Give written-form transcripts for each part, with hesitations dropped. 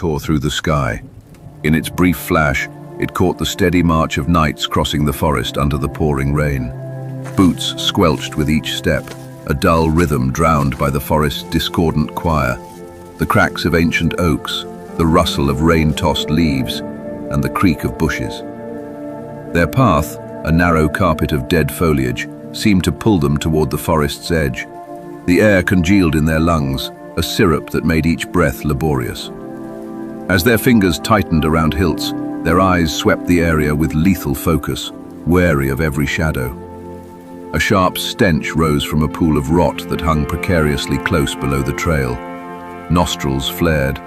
tore through the sky. In its brief flash, it caught the steady march of knights crossing the forest under the pouring rain. Boots squelched with each step, a dull rhythm drowned by the forest's discordant choir, the cracks of ancient oaks, the rustle of rain-tossed leaves, and the creak of bushes. Their path, a narrow carpet of dead foliage, seemed to pull them toward the forest's edge. The air congealed in their lungs, a syrup that made each breath laborious. As their fingers tightened around hilts, their eyes swept the area with lethal focus, wary of every shadow. A sharp stench rose from a pool of rot that hung precariously close below the trail. Nostrils flared,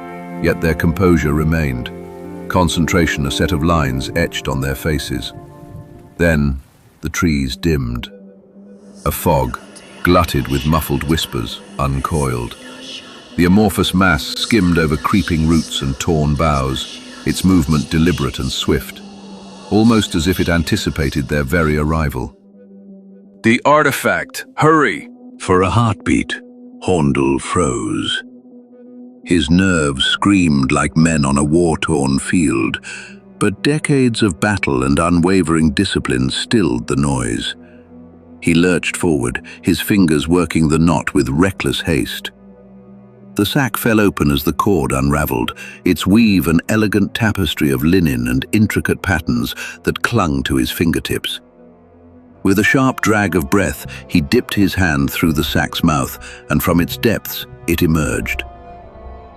yet their composure remained. Concentration, a set of lines etched on their faces. Then, the trees dimmed. A fog, glutted with muffled whispers, uncoiled. The amorphous mass skimmed over creeping roots and torn boughs, its movement deliberate and swift, almost as if it anticipated their very arrival. The artifact! Hurry! For a heartbeat, Horndl froze. His nerves screamed like men on a war-torn field, but decades of battle and unwavering discipline stilled the noise. He lurched forward, his fingers working the knot with reckless haste. The sack fell open as the cord unraveled, its weave an elegant tapestry of linen and intricate patterns that clung to his fingertips. With a sharp drag of breath, he dipped his hand through the sack's mouth, and from its depths it emerged.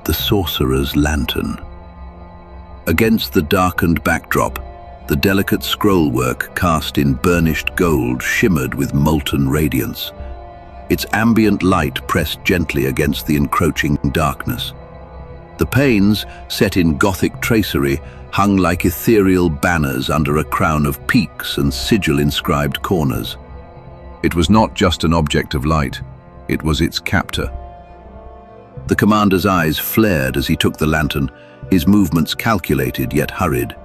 The sorcerer's lantern. Against the darkened backdrop, the delicate scrollwork cast in burnished gold shimmered with molten radiance. Its ambient light pressed gently against the encroaching darkness. The panes, set in Gothic tracery, hung like ethereal banners under a crown of peaks and sigil-inscribed corners. It was not just an object of light, it was its captor. The commander's eyes flared as he took the lantern, his movements calculated yet hurried.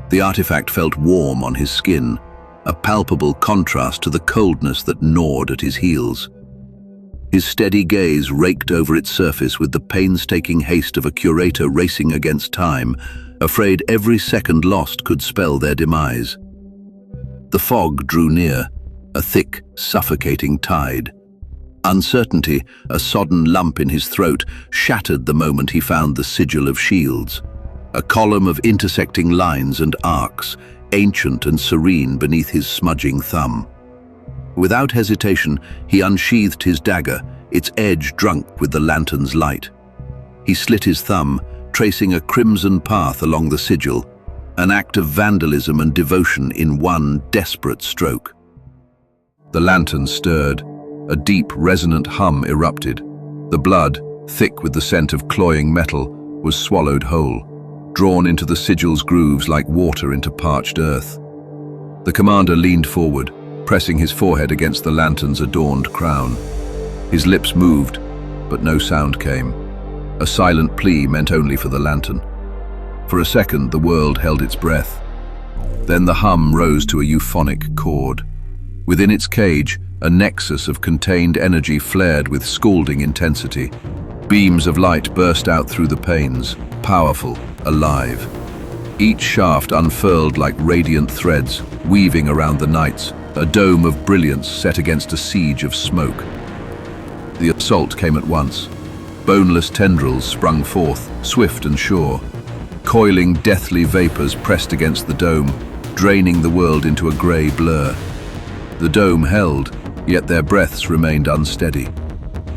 The artifact felt warm on his skin, a palpable contrast to the coldness that gnawed at his heels. His steady gaze raked over its surface with the painstaking haste of a curator racing against time, afraid every second lost could spell their demise. The fog drew near, a thick, suffocating tide. Uncertainty, a sodden lump in his throat, shattered the moment he found the sigil of shields, a column of intersecting lines and arcs, ancient and serene beneath his smudging thumb. Without hesitation, he unsheathed his dagger, its edge drunk with the lantern's light. He slit his thumb, tracing a crimson path along the sigil, an act of vandalism and devotion in one desperate stroke. The lantern stirred. A deep, resonant hum erupted. The blood, thick with the scent of cloying metal, was swallowed whole, drawn into the sigil's grooves like water into parched earth. The commander leaned forward, pressing his forehead against the lantern's adorned crown. His lips moved, but no sound came. A silent plea meant only for the lantern. For a second, the world held its breath. Then the hum rose to a euphonic chord. Within its cage, a nexus of contained energy flared with scalding intensity. Beams of light burst out through the panes, powerful, alive. Each shaft unfurled like radiant threads, weaving around the knights, a dome of brilliance set against a siege of smoke. The assault came at once. Boneless tendrils sprung forth, swift and sure. Coiling deathly vapors pressed against the dome, draining the world into a grey blur. The dome held, yet their breaths remained unsteady.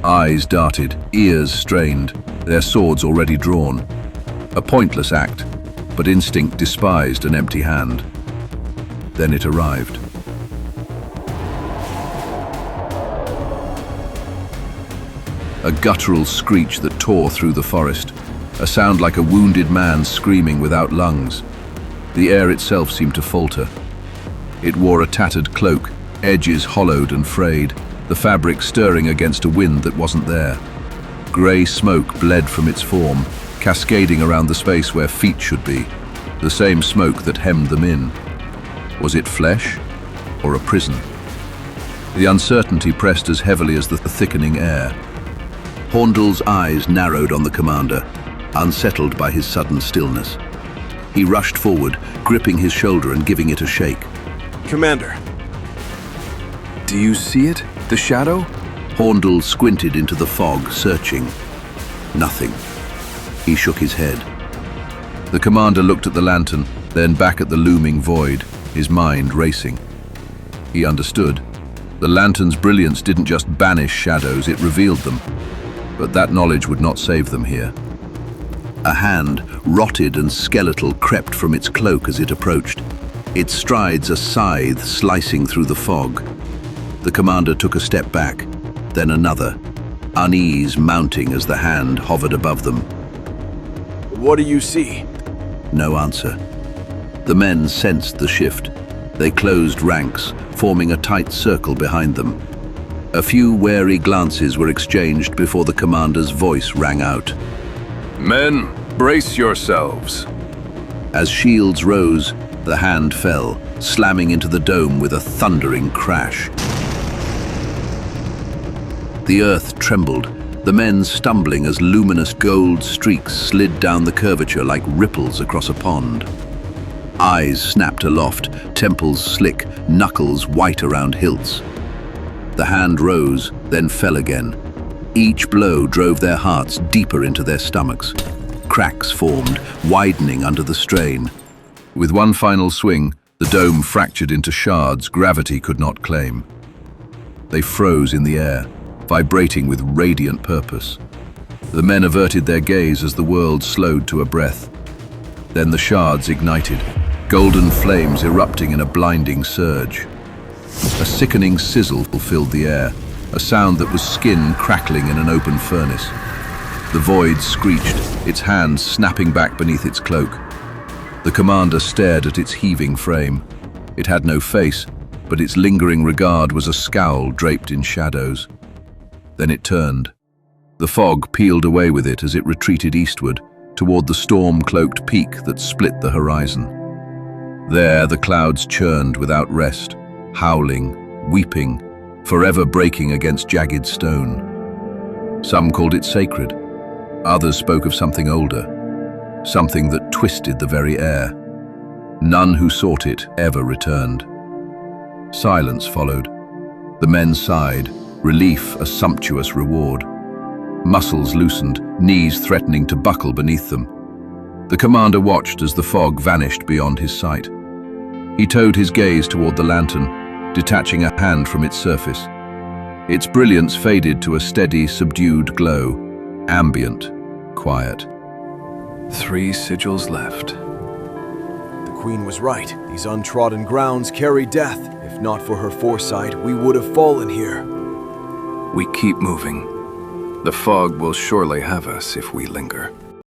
Eyes darted, ears strained, their swords already drawn. A pointless act, but instinct despised an empty hand. Then it arrived. A guttural screech that tore through the forest, a sound like a wounded man screaming without lungs. The air itself seemed to falter. It wore a tattered cloak, edges hollowed and frayed, the fabric stirring against a wind that wasn't there. Grey smoke bled from its form, cascading around the space where feet should be, the same smoke that hemmed them in. Was it flesh or a prison? The uncertainty pressed as heavily as the thickening air. Horndl's eyes narrowed on the commander, unsettled by his sudden stillness. He rushed forward, gripping his shoulder and giving it a shake. Commander. Do you see it? The shadow? Horndal squinted into the fog, searching. Nothing. He shook his head. The commander looked at the lantern, then back at the looming void, his mind racing. He understood. The lantern's brilliance didn't just banish shadows, it revealed them. But that knowledge would not save them here. A hand, rotted and skeletal, crept from its cloak as it approached, its strides a scythe slicing through the fog. The commander took a step back, then another, unease mounting as the hand hovered above them. What do you see? No answer. The men sensed the shift. They closed ranks, forming a tight circle behind them. A few wary glances were exchanged before the commander's voice rang out. Men, brace yourselves. As shields rose, the hand fell, slamming into the dome with a thundering crash. The earth trembled, the men stumbling as luminous gold streaks slid down the curvature like ripples across a pond. Eyes snapped aloft, temples slick, knuckles white around hilts. The hand rose, then fell again. Each blow drove their hearts deeper into their stomachs. Cracks formed, widening under the strain. With one final swing, the dome fractured into shards gravity could not claim. They froze in the air, vibrating with radiant purpose. The men averted their gaze as the world slowed to a breath. Then the shards ignited, golden flames erupting in a blinding surge. A sickening sizzle filled the air, a sound that was skin crackling in an open furnace. The void screeched, its hands snapping back beneath its cloak. The commander stared at its heaving frame. It had no face, but its lingering regard was a scowl draped in shadows. Then it turned. The fog peeled away with it as it retreated eastward, toward the storm-cloaked peak that split the horizon. There the clouds churned without rest, howling, weeping, forever breaking against jagged stone. Some called it sacred. Others spoke of something older, something that twisted the very air. None who sought it ever returned. Silence followed. The men sighed, relief a sumptuous reward. Muscles loosened, knees threatening to buckle beneath them. The commander watched as the fog vanished beyond his sight. He towed his gaze toward the lantern, detaching a hand from its surface. Its brilliance faded to a steady, subdued glow, ambient, quiet. 3 sigils left. The Queen was right. These untrodden grounds carry death. If not for her foresight, we would have fallen here. We keep moving. The fog will surely have us if we linger.